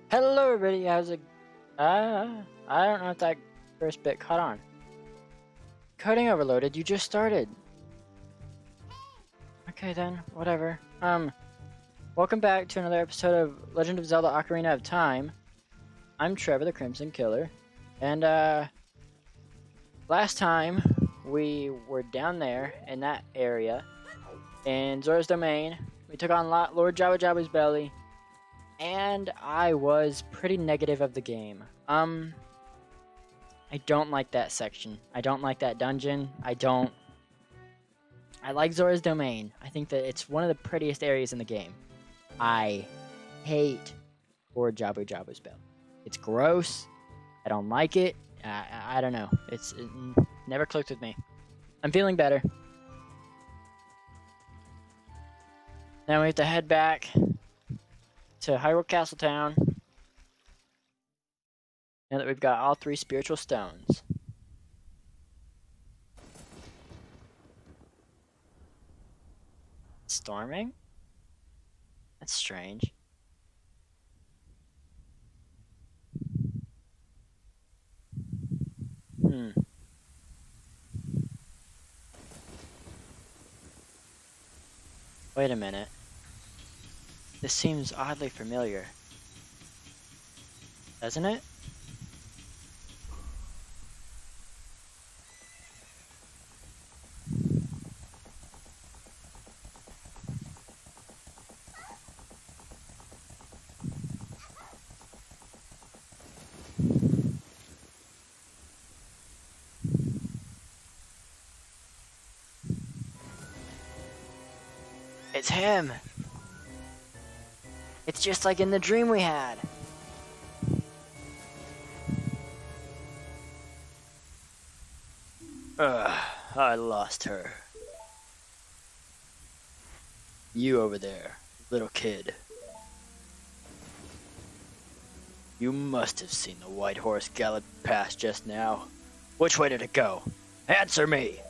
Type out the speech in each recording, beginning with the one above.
Hello everybody, how's it? I don't know if that first bit caught on. Coding overloaded, you just started. Okay then, whatever. Welcome back to another episode of Legend of Zelda Ocarina of Time. I'm Trevor, the Crimson Killer. And, last time we were down there in that area in Zora's Domain. We took on Lord Jawa Jawa's belly. And I was pretty negative of the game. I don't like that section. I don't like that dungeon. I like Zora's Domain. I think that it's one of the prettiest areas in the game. I hate Lord Jabu Jabu's belly. It's gross. I don't like it. I don't know. It never clicked with me. I'm feeling better. Now we have to head back to Hyrule Castle town. Now that we've got all 3 spiritual stones. Storming? That's strange. Wait a minute. This seems oddly familiar. Doesn't it? It's him! It's just like in the dream we had! I lost her. You over there, little kid. You must have seen the white horse gallop past just now. Which way did it go? Answer me!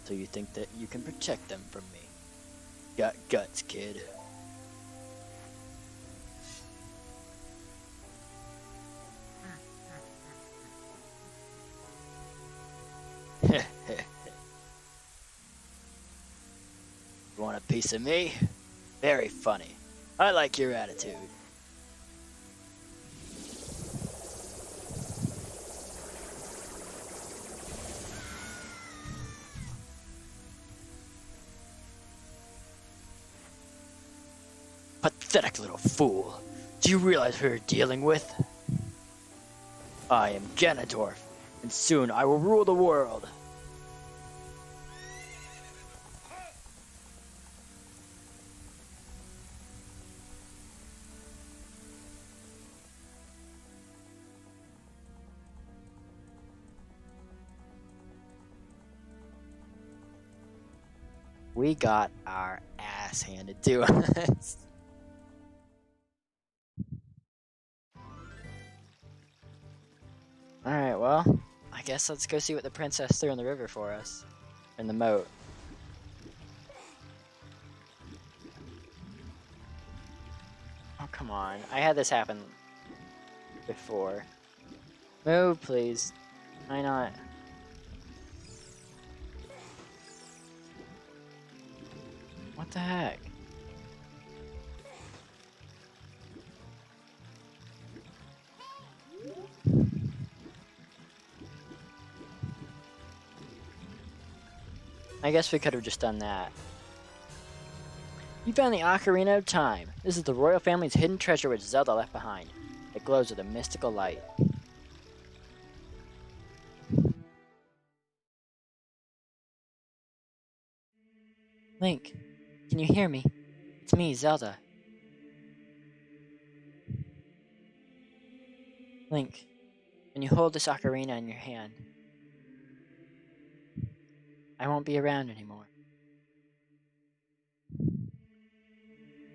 So you think that you can protect them from me? Got guts, kid. You want a piece of me? Very funny. I like your attitude. Pathetic little fool. Do you realize who you're dealing with? I am Gannondorf, and soon I will rule the world. We got our ass handed to us. Alright, well, I guess let's go see what the princess threw in the river for us. In the moat. Oh, come on. I had this happen before. Move, please. Why not? What the heck? I guess we could have just done that. You found the Ocarina of Time. This is the royal family's hidden treasure which Zelda left behind. It glows with a mystical light. Link, can you hear me? It's me, Zelda. Link, when you hold this ocarina in your hand, I won't be around anymore.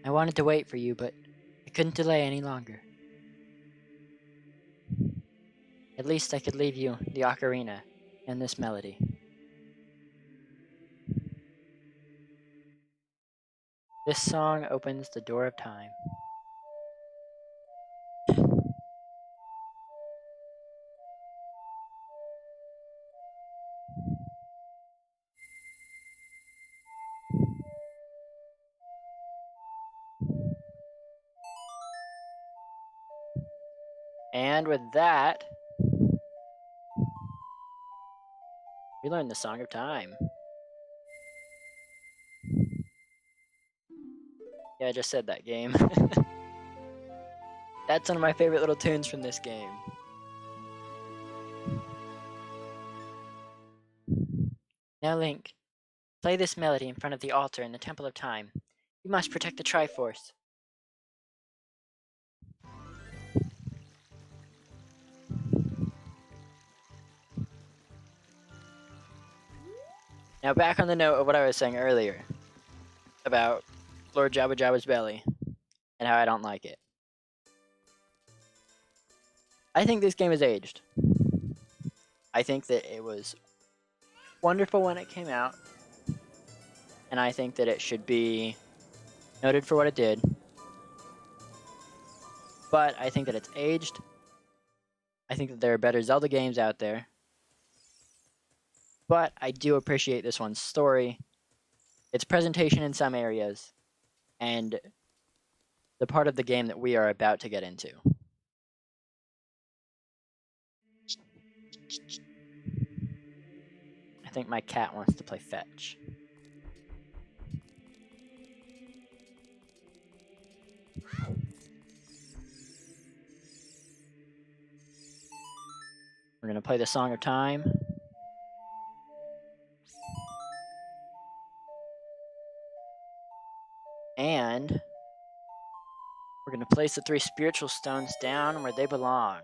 I wanted to wait for you, but I couldn't delay any longer. At least I could leave you the ocarina and this melody. This song opens the door of time. And with that, we learned the Song of Time. Yeah, I just said that game. That's one of my favorite little tunes from this game. Now, Link, play this melody in front of the altar in the Temple of Time. You must protect the Triforce. Now, back on the note of what I was saying earlier about Lord Jabba Jabba's belly and how I don't like it. I think this game is aged. I think that it was wonderful when it came out, and I think that it should be noted for what it did. But I think that it's aged. I think that there are better Zelda games out there. But I do appreciate this one's story, its presentation in some areas, and the part of the game that we are about to get into. I think my cat wants to play fetch. We're going to play the Song of Time. And we're going to place the 3 spiritual stones down where they belong.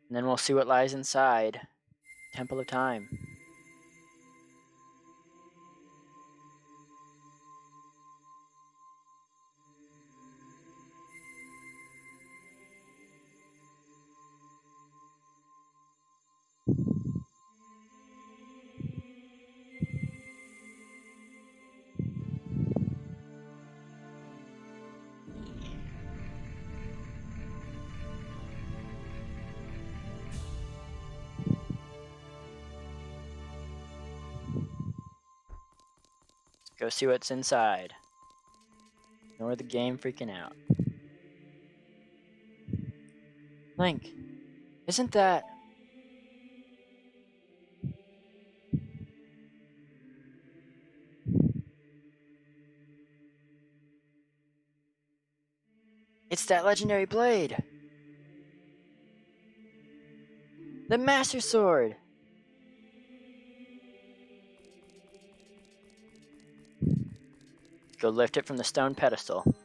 And then we'll see what lies inside Temple of Time. Go see what's inside. Ignore the game freaking out. Link, isn't that... It's that legendary blade! The Master Sword! Go lift it from the stone pedestal.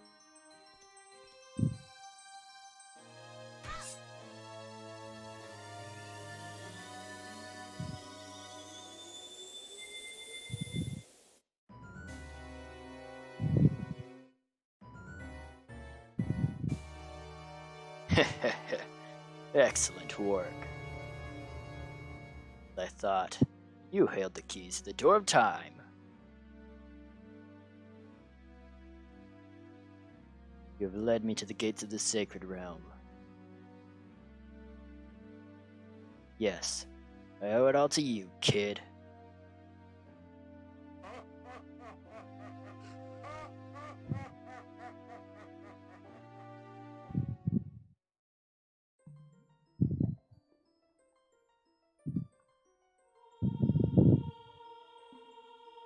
Excellent work. I thought you held the keys to the door of time. You have led me to the gates of the sacred realm. Yes, I owe it all to you, kid.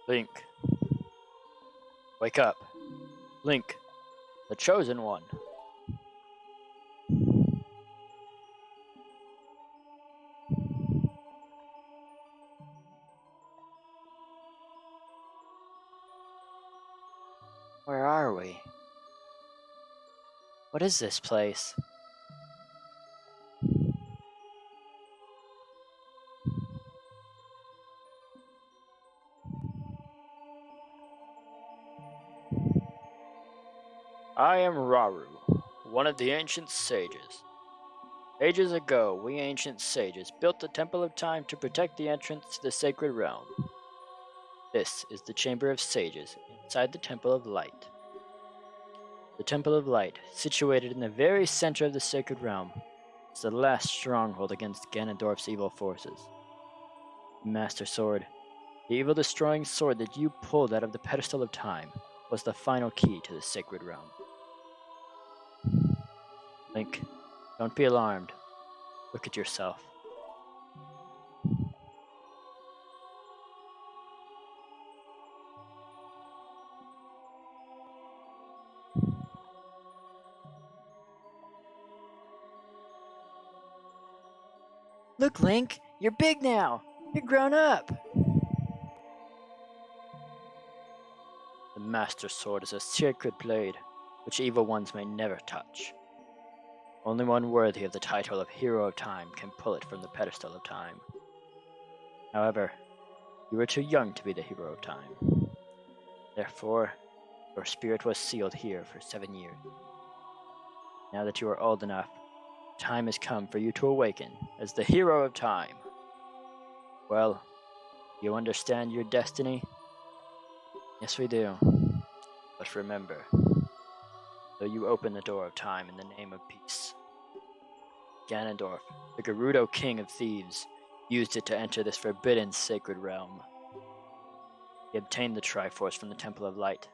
Link. Wake up. Link, the chosen one. Where are we? What is this place? I am Raru, one of the ancient sages. Ages ago, we ancient sages built the Temple of Time to protect the entrance to the sacred realm. This is the Chamber of Sages inside the Temple of Light. The Temple of Light, situated in the very center of the Sacred Realm, is the last stronghold against Gannondorf's evil forces. The Master Sword, the evil-destroying sword that you pulled out of the pedestal of time, was the final key to the Sacred Realm. Link, don't be alarmed. Look at yourself. Look, Link, you're big now. You're grown up. The Master Sword is a sacred blade, which evil ones may never touch. Only one worthy of the title of Hero of Time can pull it from the pedestal of time. However, you were too young to be the Hero of Time. Therefore, your spirit was sealed here for 7 years. Now that you are old enough, time has come for you to awaken as the Hero of Time. Well, you understand your destiny? Yes, we do. But remember, though you open the door of time in the name of peace, Gannondorf, the Gerudo King of Thieves, used it to enter this forbidden sacred realm. He obtained the Triforce from the Temple of Light,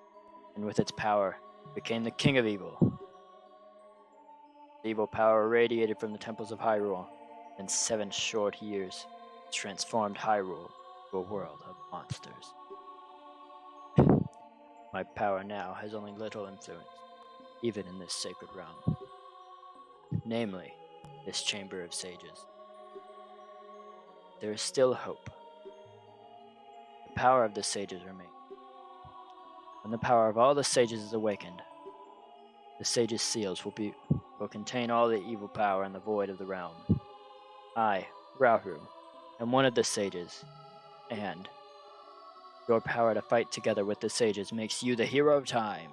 and with its power, became the King of Evil. The evil power radiated from the temples of Hyrule, and 7 short years transformed Hyrule to a world of monsters. My power now has only little influence, even in this sacred realm. Namely, this Chamber of Sages. There is still hope. The power of the sages remains. When the power of all the sages is awakened, the sages' seals will contain all the evil power in the void of the realm. I, Rauru, am one of the sages, and your power to fight together with the sages makes you the Hero of Time.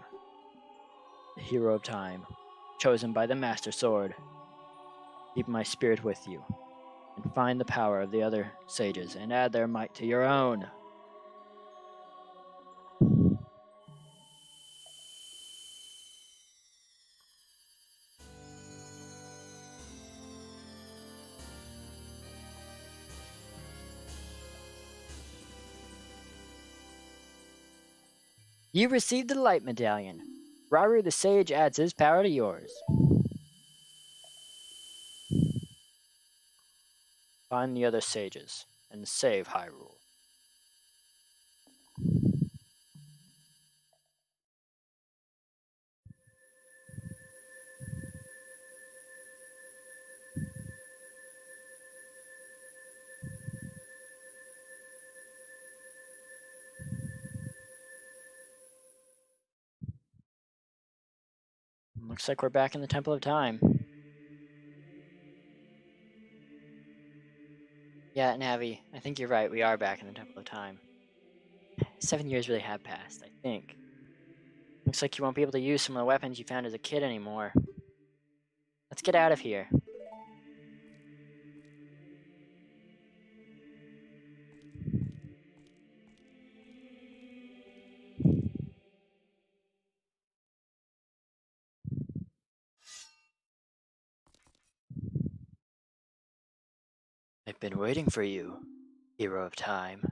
The Hero of Time, chosen by the Master Sword. Keep my spirit with you, and find the power of the other sages, and add their might to your own. You received the Light Medallion. Rauru the Sage adds his power to yours. Find the other sages, and save Hyrule. Looks like we're back in the Temple of Time. Yeah, Navi, I think you're right. We are back in the Temple of Time. 7 years really have passed, I think. Looks like you won't be able to use some of the weapons you found as a kid anymore. Let's get out of here. I've been waiting for you, Hero of Time.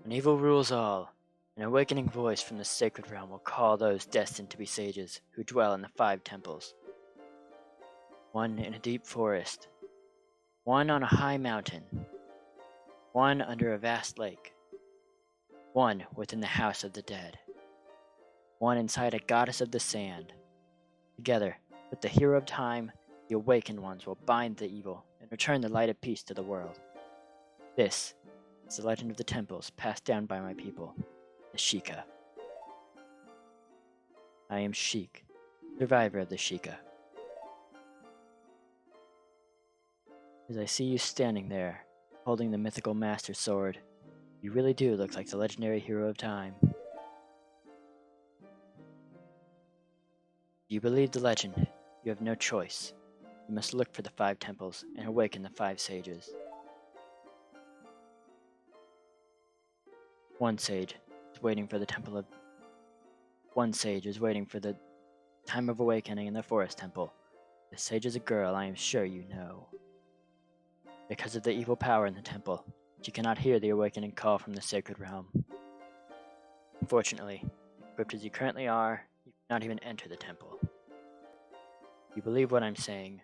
When evil rules all, an awakening voice from the sacred realm will call those destined to be sages who dwell in the 5 temples. One in a deep forest, one on a high mountain, one under a vast lake, one within the house of the dead, one inside a goddess of the sand. Together, with the Hero of Time, the awakened ones will bind the evil and return the light of peace to the world. This is the legend of the temples passed down by my people, the Sheikah. I am Sheik, survivor of the Sheikah. As I see you standing there, holding the mythical Master Sword, you really do look like the legendary Hero of Time. Do you believe the legend? You have no choice. You must look for the 5 temples and awaken the 5 sages. One sage is waiting for the temple of... One sage is waiting for the time of awakening in the forest temple. The sage is a girl, I am sure you know. Because of the evil power in the temple, she cannot hear the awakening call from the sacred realm. Unfortunately, equipped as you currently are, you cannot even enter the temple. If you believe what I'm saying,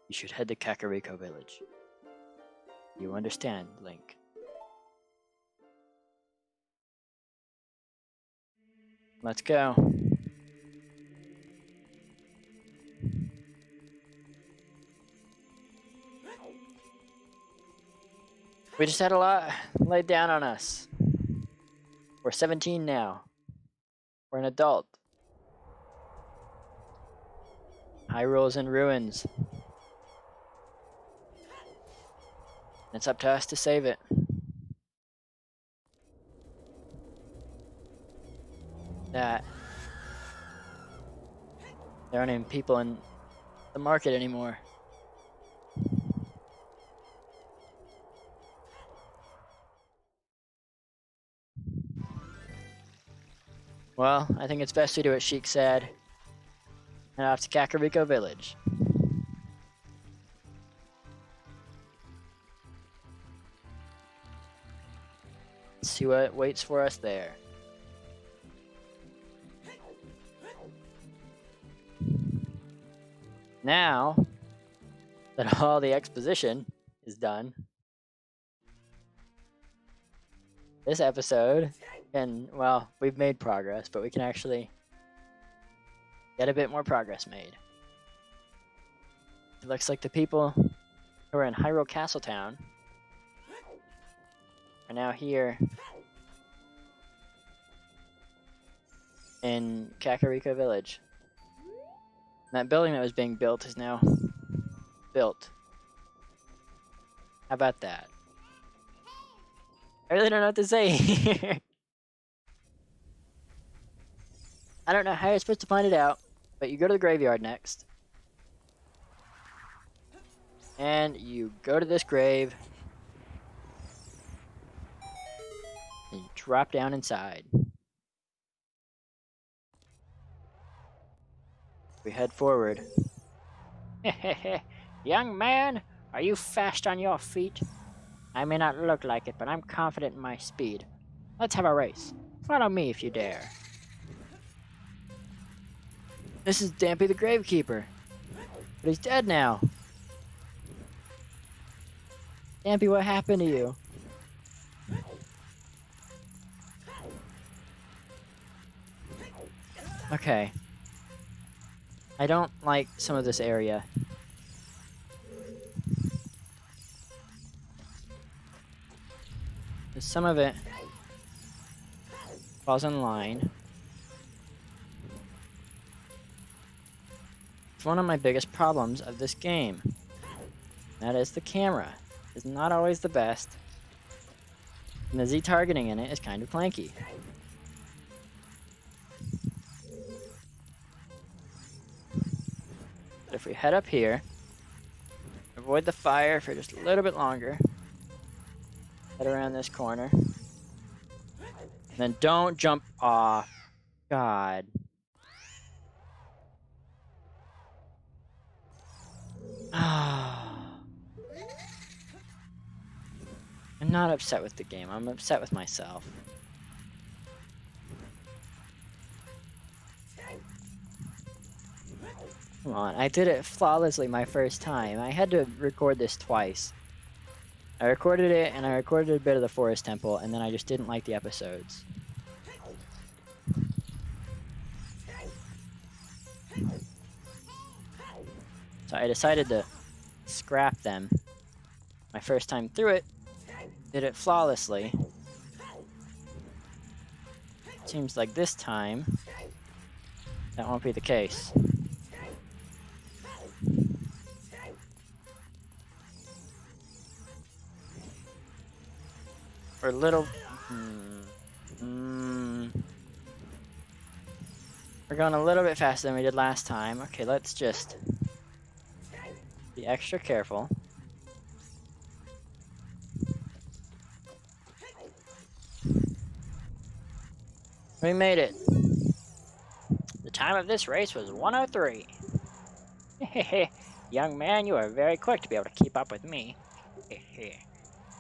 you should head to Kakariko village. You understand, Link? Let's go. We just had a lot laid down on us. We're 17 now. We're an adult. Hyrule's in ruins. It's up to us to save it. That there aren't even people in the market anymore. Well, I think it's best we do what Sheik said. Head off to Kakariko village. Let's see what waits for us there. Now that all the exposition is done, this episode can, well, we've made progress, but we can actually get a bit more progress made. It looks like the people who are in Hyrule Castle Town are now here in Kakariko Village. And that building that was being built is now built. How about that? I really don't know what to say here. I don't know how you're supposed to find it out, but you go to the graveyard next. And you go to this grave. And you drop down inside. We head forward. Young man, are you fast on your feet? I may not look like it, but I'm confident in my speed. Let's have a race. Follow me if you dare. This is Dampy the Gravekeeper. But he's dead now. Dampy, what happened to you? Okay. I don't like some of this area. Some of it falls in line. It's one of my biggest problems of this game. That is the camera. It's not always the best. And the Z targeting in it is kind of clanky. But if we head up here, avoid the fire for just a little bit longer, head around this corner, and then don't jump off. God. I'm not upset with the game, I'm upset with myself. Come on, I did it flawlessly my first time. I had to record this twice. I recorded it, and I recorded a bit of the Forest Temple, and then I just didn't like the episodes. So I decided to scrap them. My first time through it, did it flawlessly. Seems like this time, that won't be the case. We're a little... We're going a little bit faster than we did last time. Okay, let's just be extra careful. We made it. The time of this race was 1:03. Young man, you are very quick to be able to keep up with me.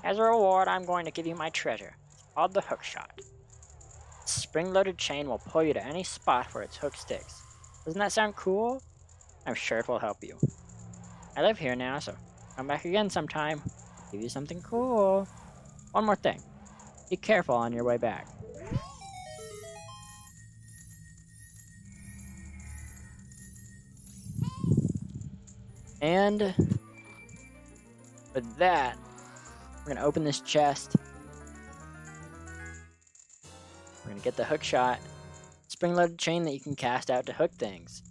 As a reward, I'm going to give you my treasure. It's called the hook shot. Its spring-loaded chain will pull you to any spot where its hook sticks. Doesn't that sound cool? I'm sure it will help you. I live here now, so come back again sometime. I'll give you something cool. One more thing. Be careful on your way back. And with that, we're gonna open this chest. We're gonna get the hook shot. Spring-loaded chain that you can cast out to hook things.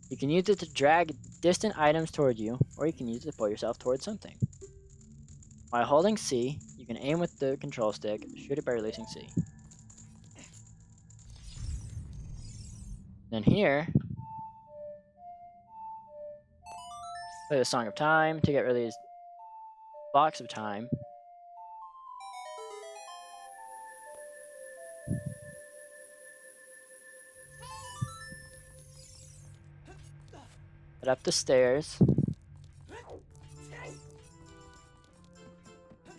You can use it to drag distant items toward you, or you can use it to pull yourself towards something. While holding C, you can aim with the control stick, shoot it by releasing C. Then here, play the Song of Time to get rid of these blocks of time. Head up the stairs.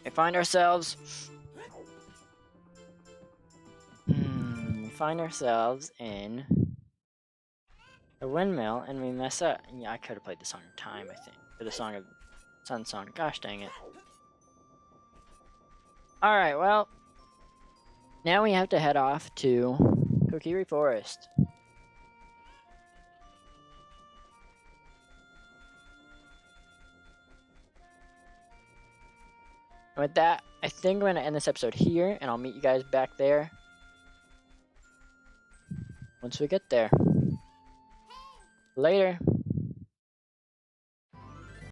We find ourselves... we find ourselves in a windmill, and we mess up. Yeah, I could have played the Song of Time, I think. Or the Song of... Sun Song. Gosh dang it. Alright, well... Now we have to head off to Kokiri Forest. And with that, I think I'm going to end this episode here, and I'll meet you guys back there once we get there. Later.